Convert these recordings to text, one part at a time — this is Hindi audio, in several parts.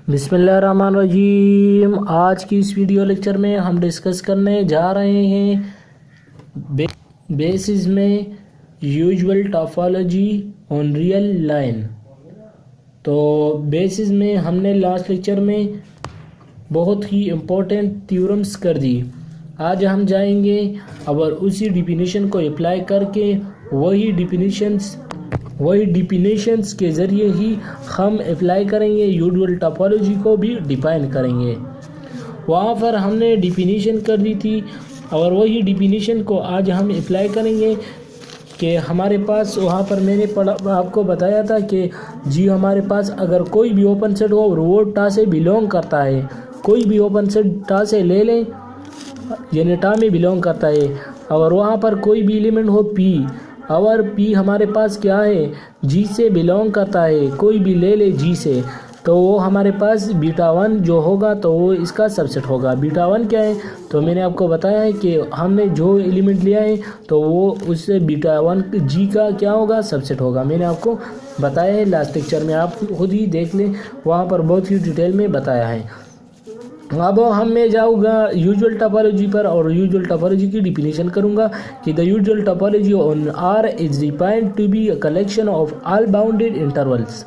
बिस्मिल्लाहिर्रहमानिर्रहीम। आज की इस वीडियो लेक्चर में हम डिस्कस करने जा रहे हैं बेसिस में usual topology on real line. तो बेसिस में हमने लास्ट लेक्चर में बहुत ही इम्पोर्टेंट थ्योरम्स कर दी। आज हम जाएंगे और उसी डिफिनीशन को अप्लाई करके वही डिफिनीशंस के ज़रिए ही हम अप्लाई करेंगे, यूजुअल टॉपोलॉजी को भी डिफाइन करेंगे। वहाँ पर हमने डिफिनीशन कर दी थी और वही डिफिनीशन को आज हम अप्लाई करेंगे कि हमारे पास वहाँ पर मैंने आपको बताया था कि जी हमारे पास अगर कोई भी ओपन सेट हो और वो टा से बिलोंग करता है, कोई भी ओपन सेट टा से ले लें यानी टा में बिलोंग करता है, और वहाँ पर कोई भी एलिमेंट हो पी और पी हमारे पास क्या है, जी से बिलोंग करता है, कोई भी ले ले जी से, तो वो हमारे पास बीटा वन जो होगा तो वो इसका सबसेट होगा। बीटा वन क्या है तो मैंने आपको बताया है कि हमने जो एलिमेंट लिया है तो वो उससे बीटा वन जी का क्या होगा, सबसेट होगा। मैंने आपको बताया है लास्ट लेक्चर में, आप खुद ही देख लें, वहाँ पर बहुत ही डिटेल में बताया है। अब हम मैं जाऊँगा यूजुअल टॉपोलॉजी पर और यूजुअल टॉपोलॉजी की डिफिनीशन करूँगा कि the usual topology on R is defined to be a collection of all bounded intervals.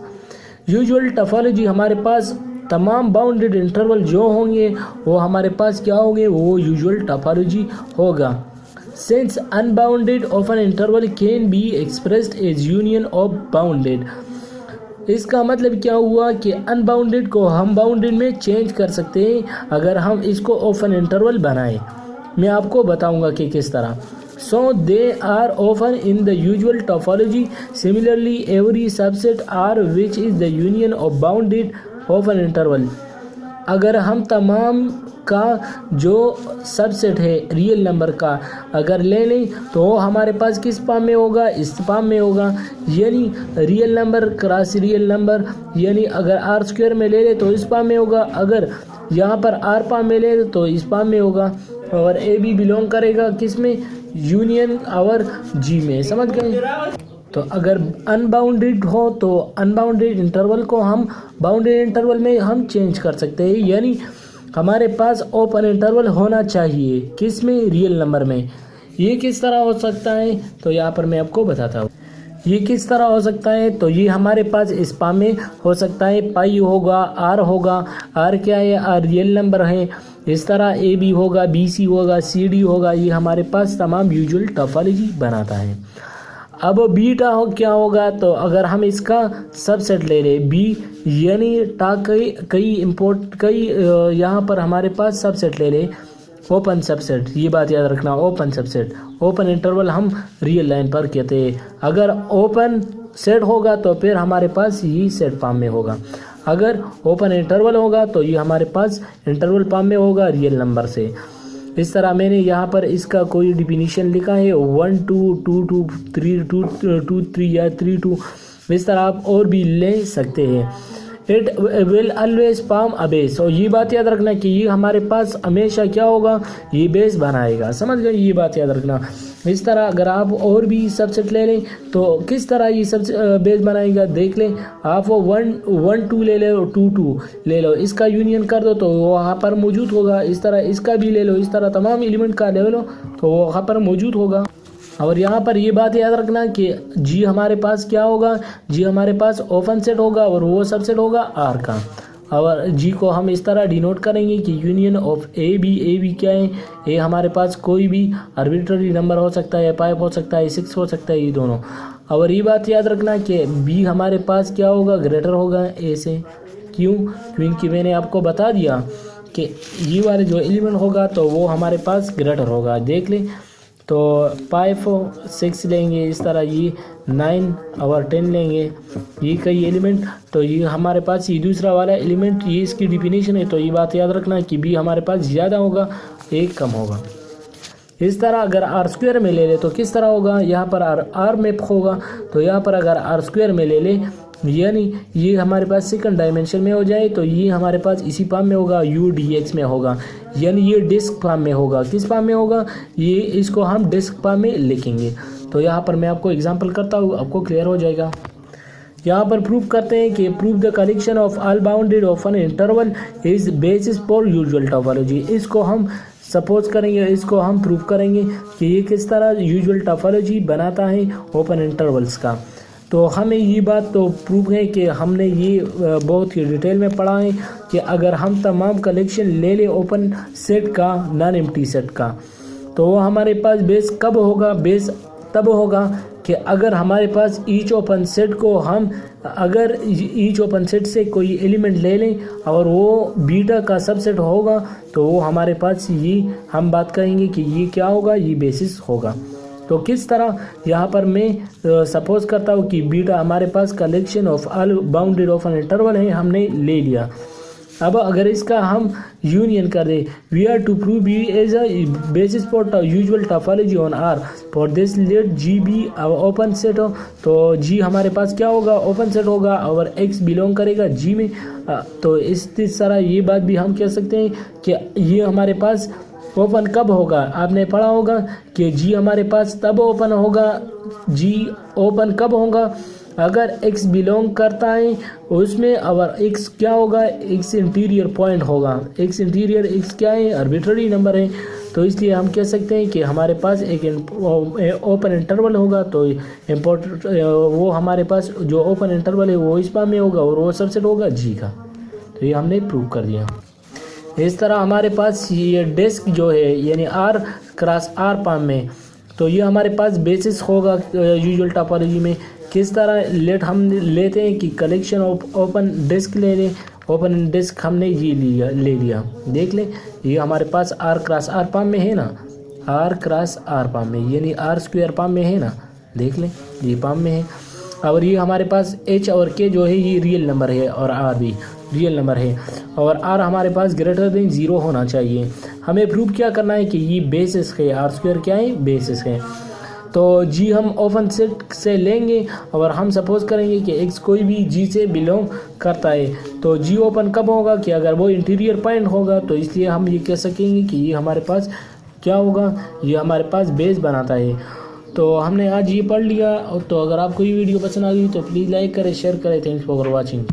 Usual topology हमारे पास तमाम बाउंडेड इंटरवल जो होंगे वो हमारे पास क्या होंगे, वो यूजुअल टॉपोलॉजी होगा। Since unbounded of an interval can be expressed as union of bounded. इसका मतलब क्या हुआ कि अनबाउंडेड को हम बाउंडेड में चेंज कर सकते हैं अगर हम इसको ओपन इंटरवल बनाएं। मैं आपको बताऊंगा कि किस तरह। So they are open in the usual topology. Similarly every subset R which is the union of bounded open interval. अगर हम तमाम का जो सबसेट है रियल नंबर का अगर ले लें तो हमारे पास किस फॉर्म में होगा, इस फॉर्म में होगा, यानी real number cross real number, यानी अगर आर स्क्वायर में ले ले तो इस फॉर्म में होगा, अगर यहाँ पर आर फॉर्म में ले तो इस फॉर्म में होगा, और ए बी बिलोंग करेगा किस में, यूनियन और जी में। समझ गए? तो अगर अनबाउंडेड हो तो अनबाउंडेड इंटरवल को हम बाउंडेड इंटरवल में हम चेंज कर सकते हैं, यानी हमारे पास ओपन इंटरवल होना चाहिए किस में, रियल नंबर में। ये किस तरह हो सकता है तो यहाँ पर मैं आपको बताता हूँ। ये किस तरह हो सकता है तो ये हमारे पास इस फॉर्म में हो सकता है, पाई होगा, आर होगा, आर क्या है, आर रियल नंबर है, इस तरह ए बी होगा, बी सी होगा, सी डी होगा। ये हमारे पास तमाम यूजुअल टॉपोलॉजी बनाता है। अब बीटा हो क्या होगा तो अगर हम इसका सबसेट ले लें बी, यानी टा कई यहाँ पर हमारे पास सबसेट ले लें, ओपन सबसेट, ये बात याद रखना, ओपन सबसेट, ओपन इंटरवल हम रियल लाइन पर कहते हैं। अगर ओपन सेट होगा तो फिर हमारे पास ये सेट फॉर्म में होगा, अगर ओपन इंटरवल होगा तो ये हमारे पास इंटरवल फॉर्म में होगा रियल नंबर से। इस तरह मैंने यहाँ पर इसका कोई डिफिनीशन लिखा है 1 2 2 2 3 2 2 3 या 3 2, इस तरह आप और भी ले सकते हैं। It will always form a base, और ये बात याद रखना कि ये हमारे पास हमेशा क्या होगा, ये बेस बनाएगा। समझ गए? ये बात याद रखना। इस तरह अगर आप और भी सबसेट ले लें तो किस तरह ये सब बेस बनाएगा देख लें। आप वो 1 2 ले लो, 2 2 ले लो, इसका यूनियन कर दो तो वो वहाँ पर मौजूद होगा। इस तरह इसका भी ले लो, इस तरह तमाम एलिमेंट का ले लो तो वो वहाँ पर मौजूद होगा। और यहाँ पर ये बात याद रखना कि जी हमारे पास क्या होगा, जी हमारे पास ओपन सेट होगा और वो सबसेट होगा आर का, और जी को हम इस तरह डिनोट करेंगे कि यूनियन ऑफ ए बी क्या है, ए हमारे पास कोई भी आर्बिट्ररी नंबर हो सकता है, 5 हो सकता है, 6 हो सकता है, ये दोनों। और ये बात याद रखना कि बी हमारे पास क्या होगा, ग्रेटर होगा ए से। क्यों? क्योंकि मैंने आपको बता दिया कि ये वाले जो एलिमेंट होगा तो वो हमारे पास ग्रेटर होगा। देख लें तो 5 6 लेंगे, इस तरह ये 9 और 10 लेंगे, ये कई एलिमेंट, तो ये हमारे पास ये दूसरा वाला एलिमेंट, ये इसकी डिफिनीशन है। तो ये बात याद रखना कि बी हमारे पास ज़्यादा होगा, एक कम होगा। इस तरह अगर आर स्क्वायर में ले ले तो किस तरह होगा, यहाँ पर आर में होगा, तो यहाँ पर अगर आर स्क्वायर में ले ले यानी ये हमारे पास सेकंड डायमेंशन में हो जाए तो ये हमारे पास इसी फॉर्म में होगा, यू डी एक्स में होगा, यानी ये डिस्क फॉर्म में होगा। किस फॉर्म में होगा, ये इसको हम डिस्क फॉर्म में लिखेंगे। तो यहाँ पर मैं आपको एग्जांपल करता हूँ, आपको क्लियर हो जाएगा। यहाँ पर प्रूव करते हैं कि prove the collection of all bounded of an interval is basis for usual topology. इसको हम सपोज करेंगे, इसको हम प्रूव करेंगे कि ये किस तरह यूजुअल टोपोलॉजी बनाता है ओपन इंटरवल्स का। तो हमें ये बात तो प्रूव है कि हमने ये बहुत ही डिटेल में पढ़ा है कि अगर हम तमाम कलेक्शन ले लें ओपन सेट का नॉन एम्प्टी सेट का, तो वो हमारे पास बेस कब होगा? बेस तब होगा कि अगर हमारे पास ईच ओपन सेट को हम अगर ईच ओपन सेट से कोई एलिमेंट ले लें और वो बीटा का सबसेट होगा, तो वो हमारे पास ये हम बात करेंगे कि ये क्या होगा, ये बेसिस होगा। तो किस तरह यहाँ पर मैं सपोज करता हूँ कि बीटा हमारे पास collection of all bounded of an interval है, हमने ले लिया। अब अगर इसका हम यूनियन कर दें, we are to prove B as a basis for usual topology on R for this let G be open set हो, तो जी हमारे पास क्या होगा? ओपन सेट होगा और एक्स बिलोंग करेगा जी में। तो इस तरह ये बात भी हम कह सकते हैं कि ये हमारे पास ओपन कब होगा? आपने पढ़ा होगा कि जी हमारे पास तब ओपन होगा, जी ओपन कब होगा? अगर x बिलोंग करता है उसमें, और x क्या होगा? x इंटीरियर पॉइंट होगा। x इंटीरियर, x क्या है? आर्बिट्ररी नंबर है। तो इसलिए हम कह सकते हैं कि हमारे पास एक ओपन इंटरवल होगा। तो इम्पोर्टेंट वो हमारे पास जो ओपन इंटरवल है वो इस पाम में होगा और वो सबसेट होगा जी का। तो ये हमने प्रूव कर दिया। इस तरह हमारे पास ये डेस्क जो है यानी r क्रॉस r पाम में, तो ये हमारे पास बेसिस होगा यूजुअल टोपोलॉजी में। किस तरह हम लेते हैं कि कलेक्शन ऑफ ओपन डिस्क ले लें, ओपन डिस्क हमने ये ले लिया, देख लें ये हमारे पास r क्रॉस r पाम में है ना, r क्रॉस r पाम में यानी r स्क्वायर पाम में है ना, देख लें ये पाम में है। और ये हमारे पास h और k जो है ये रियल नंबर है और r भी रियल नंबर है और r हमारे पास ग्रेटर देन 0 होना चाहिए। हमें प्रूव क्या करना है कि ये बेसिस है, r स्क्वायर क्या है? बेसिस है। तो जी हम ओपन सेट से लेंगे और हम सपोज करेंगे कि x कोई भी जी से बिलोंग करता है, तो जी ओपन कब होगा? कि अगर वो इंटीरियर पॉइंट होगा। तो इसलिए हम ये कह सकेंगे कि ये हमारे पास क्या होगा? ये हमारे पास बेस बनाता है। तो हमने आज ये पढ़ लिया। तो अगर आपको ये वीडियो पसंद आ गई तो प्लीज़ लाइक करें, शेयर करें। Thanks for watching.